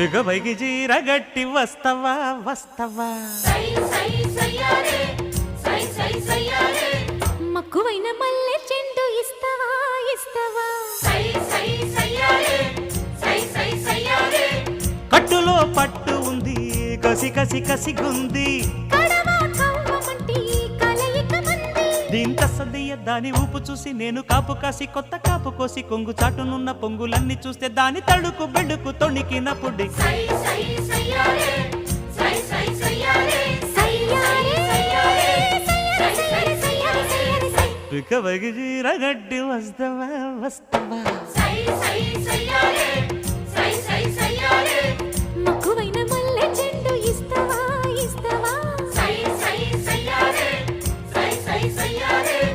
బిగబైకి జీరగట్టి వస్తవా వస్తవా మక్కువైన మల్లె చెండు ఇస్తవా ఇస్తవా కట్టులో పట్టు ఉంది కసి కసి కసిగుంది కడవా కవ్వమంటి కలయిక మంది దీంత సదయ్య దాని ఊపు చూసి నేను కాపు కాసి కొత్త కాపు కోసి కొంగు చాటునున్న పొంగులన్నీ చూస్తే దాని తడుకు బెడుకు తొణికినప్పుడే సయ్యారే బిగబైకి జీరగట్టి వస్తవా వస్తవా మక్కువ